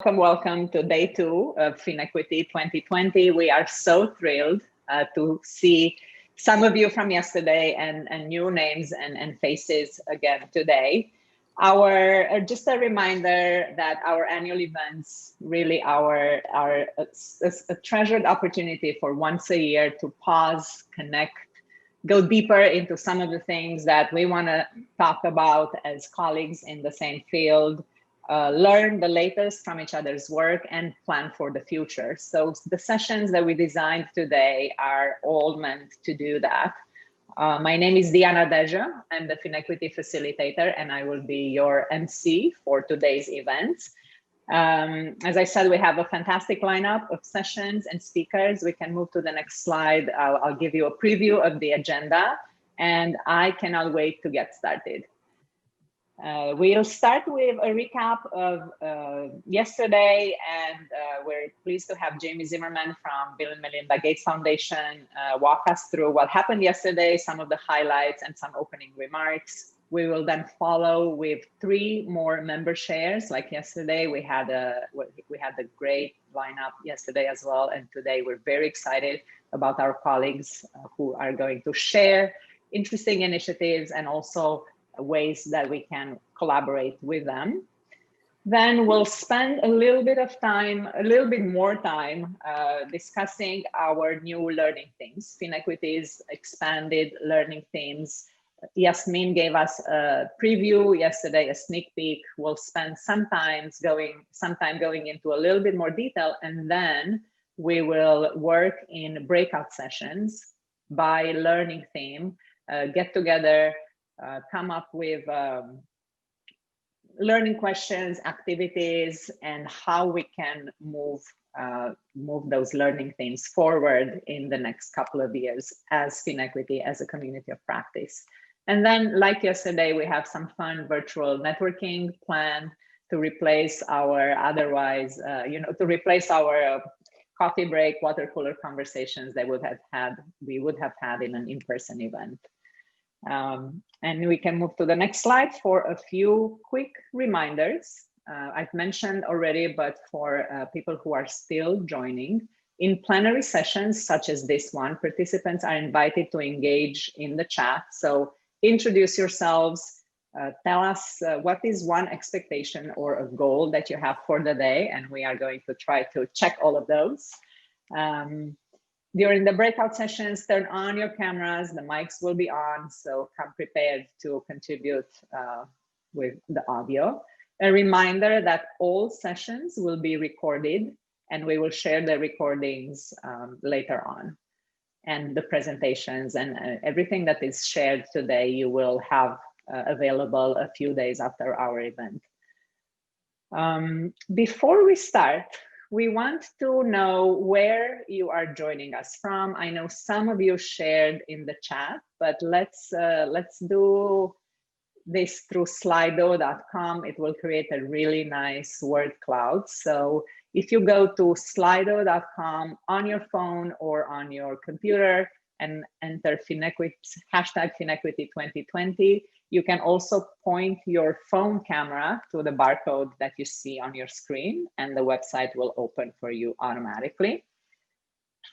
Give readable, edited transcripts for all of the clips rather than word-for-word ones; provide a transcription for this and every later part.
Welcome to day 2 of FinEquity 2020. We are so thrilled to see some of you from yesterday and new names and faces again today. Just a reminder that our annual events really are a treasured opportunity for once a year to pause, connect, go deeper into some of the things that we want to talk about as colleagues in the same field. Learn the latest from each other's work and plan for the future. So the sessions that we designed today are all meant to do that. My name is Dezso. I'm the FinEquity Facilitator, and I will be your MC for today's event. As I said, we have a fantastic lineup of sessions and speakers. We can move to the next slide. I'll give you a preview of the agenda, and I cannot wait to get started. We'll start with a recap of yesterday, and we're pleased to have Jamie Zimmerman from Bill and Melinda Gates Foundation walk us through what happened yesterday, some of the highlights and some opening remarks. We will then follow with 3 more member shares. Like yesterday, we had a great lineup yesterday as well, and today we're very excited about our colleagues who are going to share interesting initiatives and also ways that we can collaborate with them. Then we'll spend a little bit more time discussing our new learning themes, FinEquity's expanded learning themes. Yasmin gave us a preview yesterday, a sneak peek. We'll spend some time going into a little bit more detail, and then we will work in breakout sessions by learning theme, get together, come up with learning questions, activities, and how we can move those learning themes forward in the next couple of years as FinEquity, as a community of practice. And then, like yesterday, we have some fun virtual networking planned to replace our coffee break, water cooler conversations that we would have had in an in-person event. And we can move to the next slide for a few quick reminders. I've mentioned already, but for people who are still joining, in plenary sessions such as this one, participants are invited to engage in the chat. So introduce yourselves, tell us what is one expectation or a goal that you have for the day, and we are going to try to check all of those. During the breakout sessions, turn on your cameras, the mics will be on, so come prepared to contribute with the audio. A reminder that all sessions will be recorded, and we will share the recordings later on. And the presentations and everything that is shared today, you will have available a few days after our event. Before we start, we want to know where you are joining us from. I know some of you shared in the chat, but let's do this through slido.com. It will create a really nice word cloud. So if you go to slido.com on your phone or on your computer and enter hashtag FinEquity 2020, you can also point your phone camera to the barcode that you see on your screen, and the website will open for you automatically.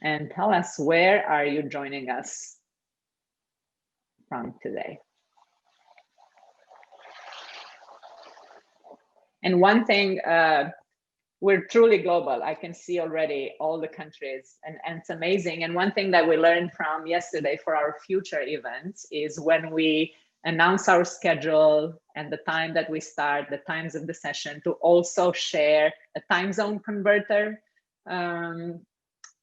And tell us, where are you joining us from today? And one thing, we're truly global. I can see already all the countries, and it's amazing. And one thing that we learned from yesterday for our future events is when we announce our schedule and the time that we start, the times of the session, to also share a time zone converter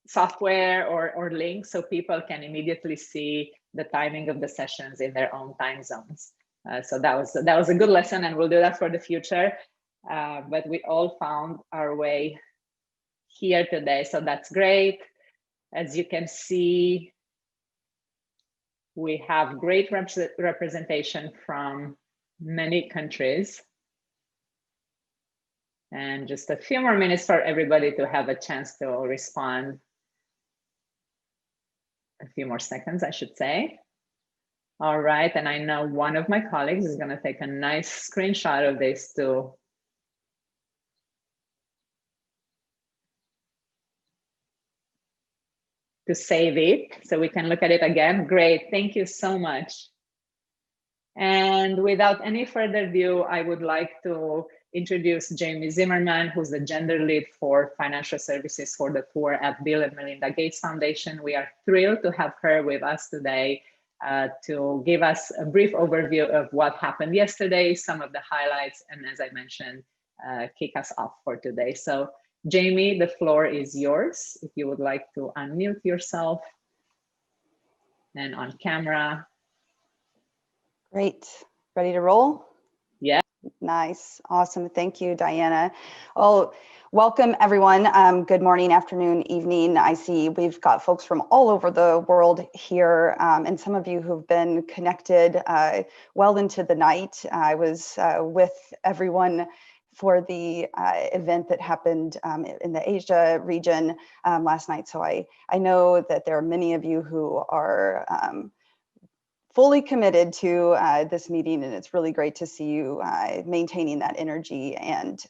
software or link, so people can immediately see the timing of the sessions in their own time zones. So that was a good lesson, and we'll do that for the future. But we all found our way here today, so that's great. As you can see, we have great representation from many countries. And just a few more minutes for everybody to have a chance to respond. A few more seconds, I should say. All right, and I know one of my colleagues is going to take a nice screenshot of this to to save it so we can look at it again. Great, thank you so much. And without any further ado, I would like to introduce Jamie Zimmerman, who's the gender lead for financial services for the poor at Bill and Melinda Gates Foundation. We are thrilled to have her with us today to give us a brief overview of what happened yesterday, some of the highlights, and as I mentioned, kick us off for today. So Jamie, the floor is yours. If you would like to unmute yourself and on camera. Great. Ready to roll? Yeah. Nice. Awesome. Thank you, Diana. Oh, welcome everyone. Good morning, afternoon, evening. I see we've got folks from all over the world here, and some of you who've been connected well into the night. I was with everyone for the event that happened in the Asia region last night. So I know that there are many of you who are fully committed to this meeting, and it's really great to see you maintaining that energy, and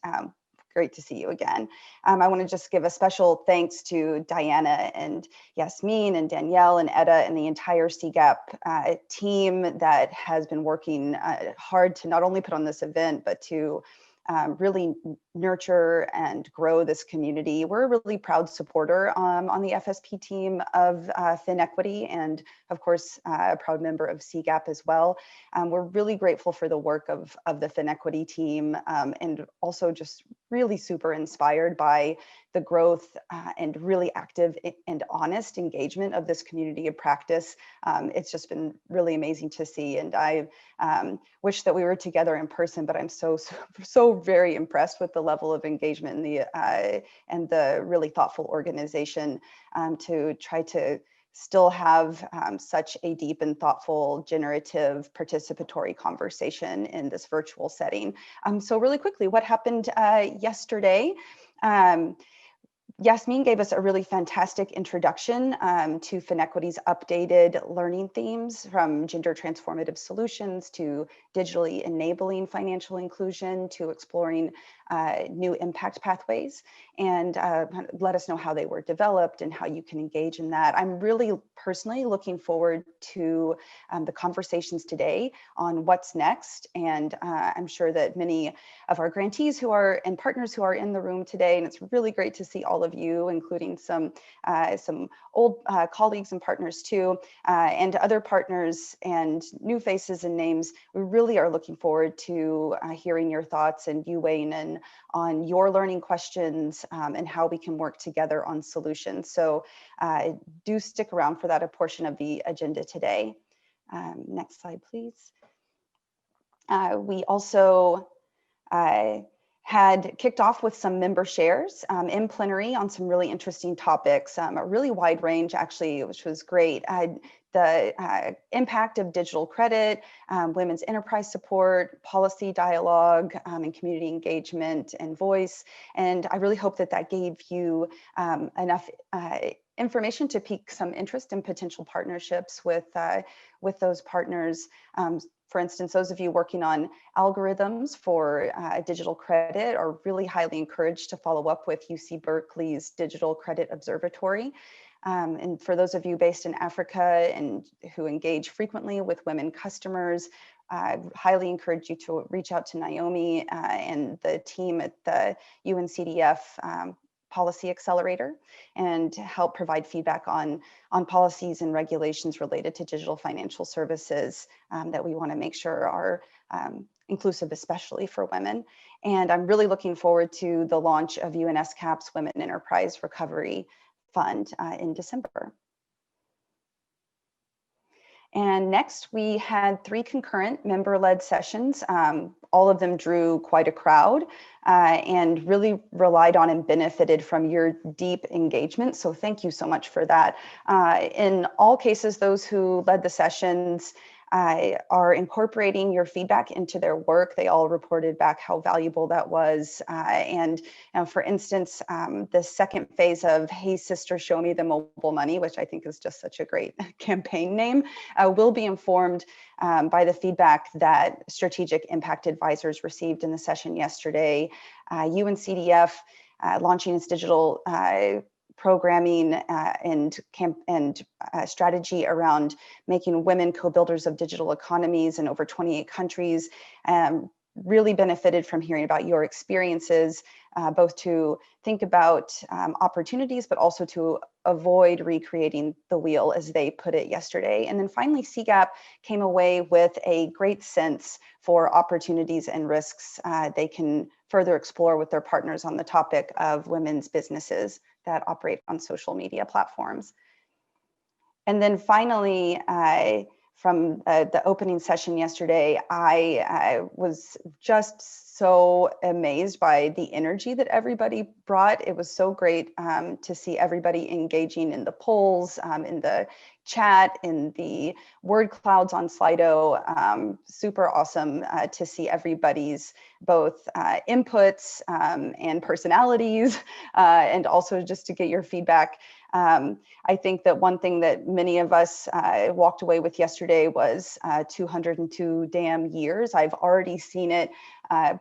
great to see you again. I want to just give a special thanks to Diana and Yasmin and Danielle and Etta and the entire CGAP team that has been working hard to not only put on this event, but to really nurture and grow this community. We're a really proud supporter on the FSP team of FinEquity, and of course, a proud member of CGAP as well. We're really grateful for the work of the FinEquity team, and also just really super inspired by the growth and really active and honest engagement of this community of practice. It's just been really amazing to see, and I wish that we were together in person, but I'm so very impressed with the level of engagement and the really thoughtful organization to try to still have such a deep and thoughtful, generative, participatory conversation in this virtual setting. So really quickly, what happened yesterday? Yasmin gave us a really fantastic introduction to FinEquity's updated learning themes, from gender transformative solutions to digitally enabling financial inclusion to exploring new impact pathways, and let us know how they were developed and how you can engage in that. I'm really personally looking forward to the conversations today on what's next, and I'm sure that many of our grantees who are and partners who are in the room today, and it's really great to see all of you, including some old colleagues and partners too, and other partners and new faces and names. We really are looking forward to hearing your thoughts and you weighing in on your learning questions and how we can work together on solutions. So do stick around for that a portion of the agenda today. Next slide, please. We also had kicked off with some member shares in plenary on some really interesting topics, a really wide range actually, which was great. The impact of digital credit, women's enterprise support, policy dialogue, and community engagement and voice. And I really hope that that gave you enough information to pique some interest in potential partnerships with those partners. For instance, those of you working on algorithms for digital credit are really highly encouraged to follow up with UC Berkeley's Digital Credit Observatory. And for those of you based in Africa and who engage frequently with women customers, I highly encourage you to reach out to Naomi and the team at the UNCDF Policy Accelerator and help provide feedback on policies and regulations related to digital financial services that we want to make sure are inclusive, especially for women. And I'm really looking forward to the launch of UNSCAP's Women Enterprise Recovery Fund in December. And next, we had 3 concurrent member-led sessions. All of them drew quite a crowd and really relied on and benefited from your deep engagement. So thank you so much for that. In all cases, those who led the sessions are incorporating your feedback into their work. They all reported back how valuable that was. And for instance, the second phase of Hey Sister, Show Me the Mobile Money, which I think is just such a great campaign name, will be informed by the feedback that Strategic Impact Advisors received in the session yesterday. UNCDF launching its digital programming and strategy around making women co-builders of digital economies in over 28 countries. Really benefited from hearing about your experiences, both to think about opportunities, but also to avoid recreating the wheel, as they put it yesterday. And then finally, CGAP came away with a great sense for opportunities and risks they can further explore with their partners on the topic of women's businesses that operate on social media platforms. And then finally, from the opening session yesterday, I was just so amazed by the energy that everybody brought. It was so great to see everybody engaging in the polls, in the chat, in the word clouds on Slido. Super awesome to see everybody's both inputs and personalities, and also just to get your feedback. I think that one thing that many of us walked away with yesterday was 202 damn years. I've already seen it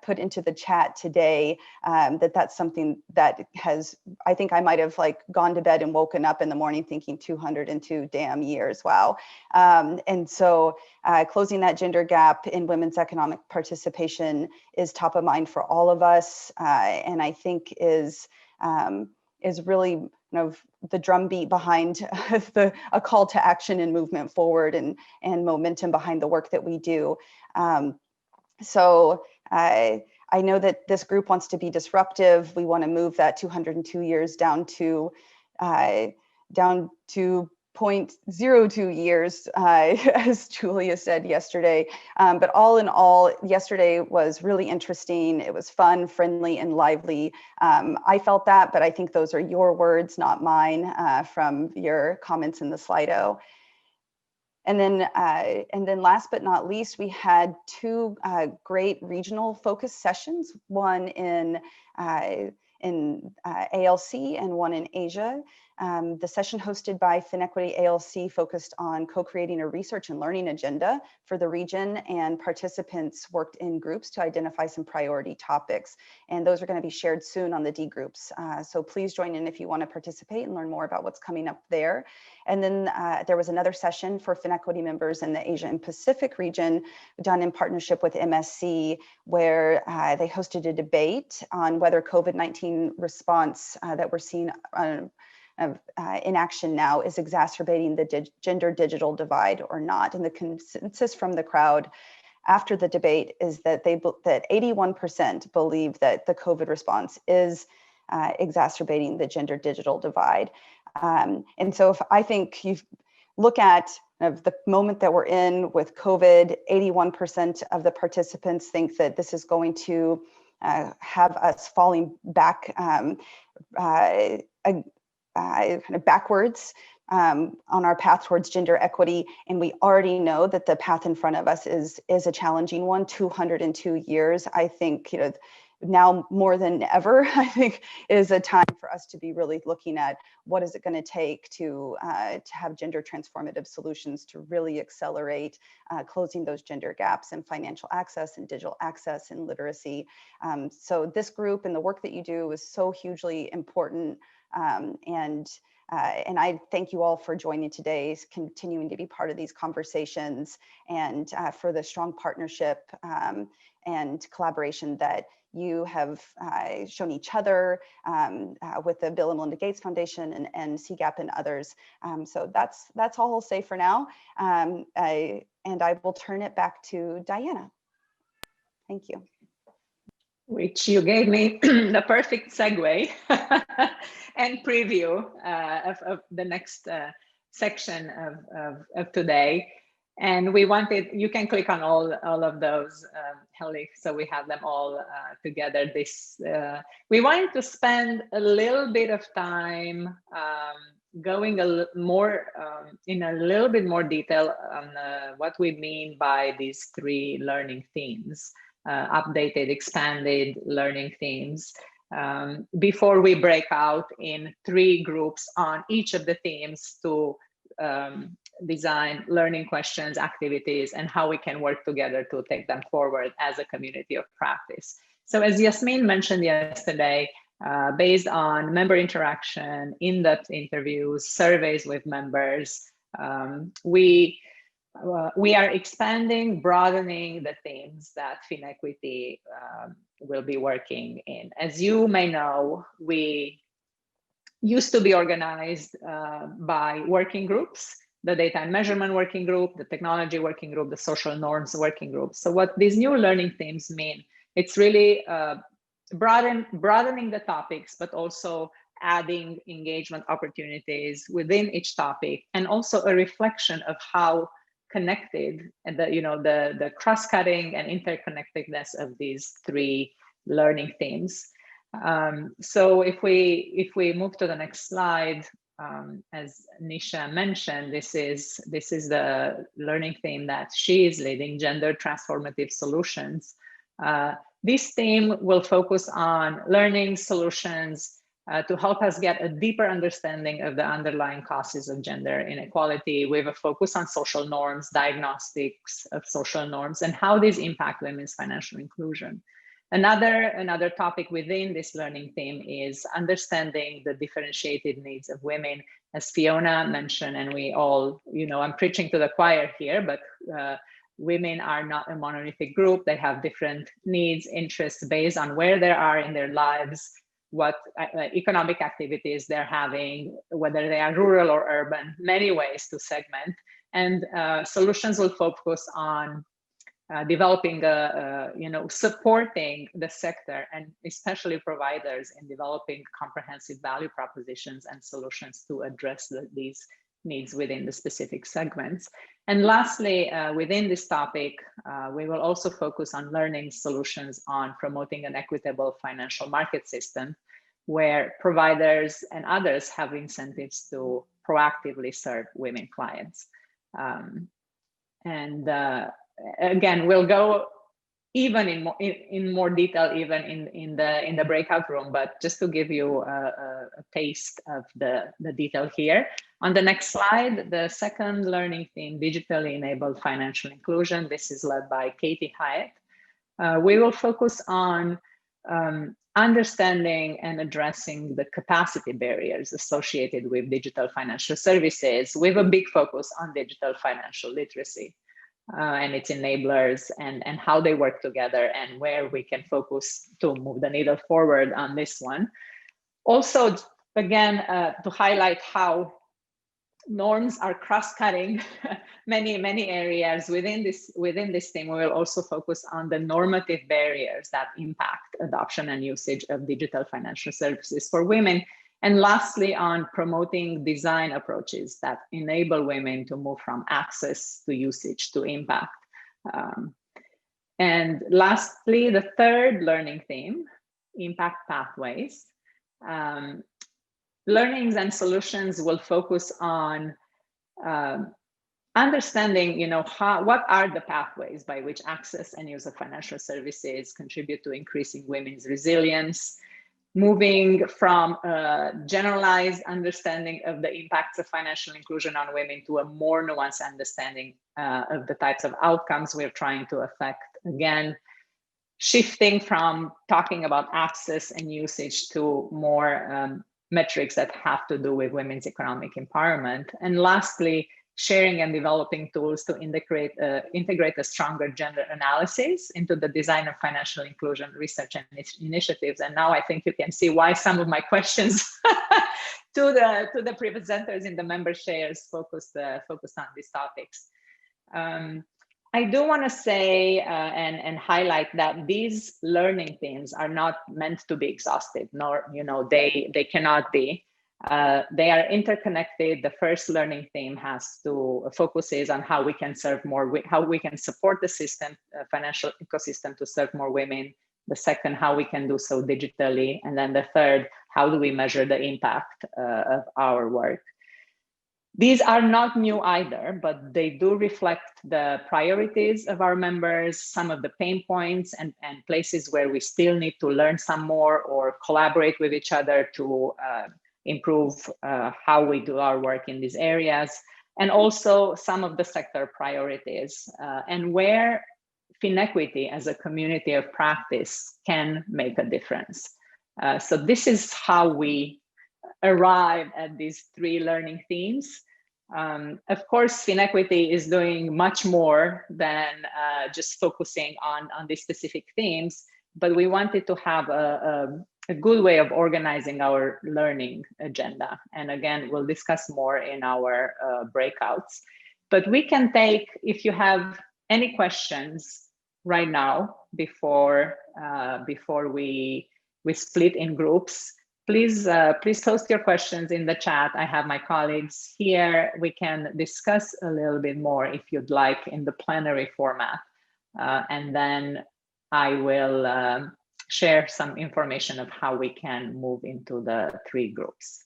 put into the chat today, that's something that has, I think I might have like gone to bed and woken up in the morning thinking 202 damn years, wow. And so closing that gender gap in women's economic participation is top of mind for all of us, and I think is really the drumbeat behind a call to action and movement forward, and momentum behind the work that we do. So I know that this group wants to be disruptive. We want to move that 202 years down to 0.02 years, as Julia said yesterday. But all in all, yesterday was really interesting. It was fun, friendly, and lively. I felt that, but I think those are your words, not mine, from your comments in the Slido. And then last but not least, we had two great regional focus sessions, one in ALC and one in Asia. The session hosted by FinEquity ALC focused on co-creating a research and learning agenda for the region, and participants worked in groups to identify some priority topics. And those are going to be shared soon on the D groups. So please join in if you want to participate and learn more about what's coming up there. And then there was another session for FinEquity members in the Asia and Pacific region done in partnership with MSC, where they hosted a debate on whether COVID-19 response that we're seeing in action now is exacerbating the gender digital divide or not. And the consensus from the crowd after the debate is that that 81% believe that the COVID response is exacerbating the gender digital divide. And so I think you look at the moment that we're in with COVID, 81% of the participants think that this is going to have us falling back kind of backwards on our path towards gender equity. And we already know that the path in front of us is a challenging one. 202 years, I think, now more than ever, I think is a time for us to be really looking at what is it going to take to have gender transformative solutions to really accelerate closing those gender gaps in financial access and digital access and literacy. So this group and the work that you do is so hugely important. And I thank you all for joining today, continuing to be part of these conversations, and for the strong partnership and collaboration that you have shown each other with the Bill and Melinda Gates Foundation and CGAP and others. So that's all I'll say for now. And I will turn it back to Diana. Thank you. Which you gave me the perfect segue and preview of the next section of today. And we wanted, you can click on all of those, Helly, so we have them all together. We wanted to spend a little bit of time going in a little bit more detail on what we mean by these three learning themes. Updated, expanded learning themes, before we break out in three groups on each of the themes to design learning questions, activities, and how we can work together to take them forward as a community of practice. So as Yasmin mentioned yesterday, based on member interaction, in-depth interviews, surveys with members. We are expanding, broadening the themes that FinEquity will be working in. As you may know, we used to be organized by working groups, the data and measurement working group, the technology working group, the social norms working group. So what these new learning themes mean, it's really broadening the topics, but also adding engagement opportunities within each topic, and also a reflection of how connected and the cross-cutting and interconnectedness of these three learning themes. So if we move to the next slide, as Nisha mentioned, this is the learning theme that she is leading, gender transformative solutions. This theme will focus on learning solutions to help us get a deeper understanding of the underlying causes of gender inequality, with a focus on social norms, diagnostics of social norms, and how these impact women's financial inclusion. Another topic within this learning theme is understanding the differentiated needs of women. As Fiona mentioned, and we all, I'm preaching to the choir here, but women are not a monolithic group. They have different needs, interests based on where they are in their lives, what economic activities they're having, whether they are rural or urban, many ways to segment. And solutions will focus on developing, supporting the sector and especially providers in developing comprehensive value propositions and solutions to address these needs within the specific segments. And lastly, within this topic, we will also focus on learning solutions on promoting an equitable financial market system where providers and others have incentives to proactively serve women clients. Again, we'll go even in more detail even in the breakout room, but just to give you a taste of the detail here. On the next slide, the second learning theme, digitally enabled financial inclusion. This is led by Katie Hyatt. We will focus on understanding and addressing the capacity barriers associated with digital financial services, with a big focus on digital financial literacy. And its enablers and how they work together and where we can focus to move the needle forward on this one. Also, again, to highlight how norms are cross-cutting many areas within this theme, we will also focus on the normative barriers that impact adoption and usage of digital financial services for women. And lastly, on promoting design approaches that enable women to move from access to usage to impact. And lastly, the third learning theme, impact pathways. Learnings and solutions will focus on understanding, what are the pathways by which access and use of financial services contribute to increasing women's resilience, moving from a generalized understanding of the impacts of financial inclusion on women to a more nuanced understanding of the types of outcomes we're trying to affect. Again, shifting from talking about access and usage to more metrics that have to do with women's economic empowerment. And lastly, sharing and developing tools to integrate a stronger gender analysis into the design of financial inclusion research and initiatives. And now I think you can see why some of my questions to the presenters in the member shares focused on these topics. I do want to say and highlight that these learning themes are not meant to be exhaustive, nor they cannot be. They are interconnected. The first learning theme focuses on how we can serve more, how we can support the system, financial ecosystem to serve more women. The second, how we can do so digitally. And then the third, how do we measure the impact of our work? These are not new either, but they do reflect the priorities of our members, some of the pain points and places where we still need to learn some more or collaborate with each other to improve how we do our work in these areas, and also some of the sector priorities and where FinEquity as a community of practice can make a difference. So this is how we arrive at these 3 learning themes. Of course, FinEquity is doing much more than just focusing on these specific themes, but we wanted to have a good way of organizing our learning agenda. And again, we'll discuss more in our breakouts. But we can take, if you have any questions right now, before we split in groups, please post your questions in the chat. I have my colleagues here. We can discuss a little bit more if you'd like in the plenary format. And then I will share some information of how we can move into the 3 groups.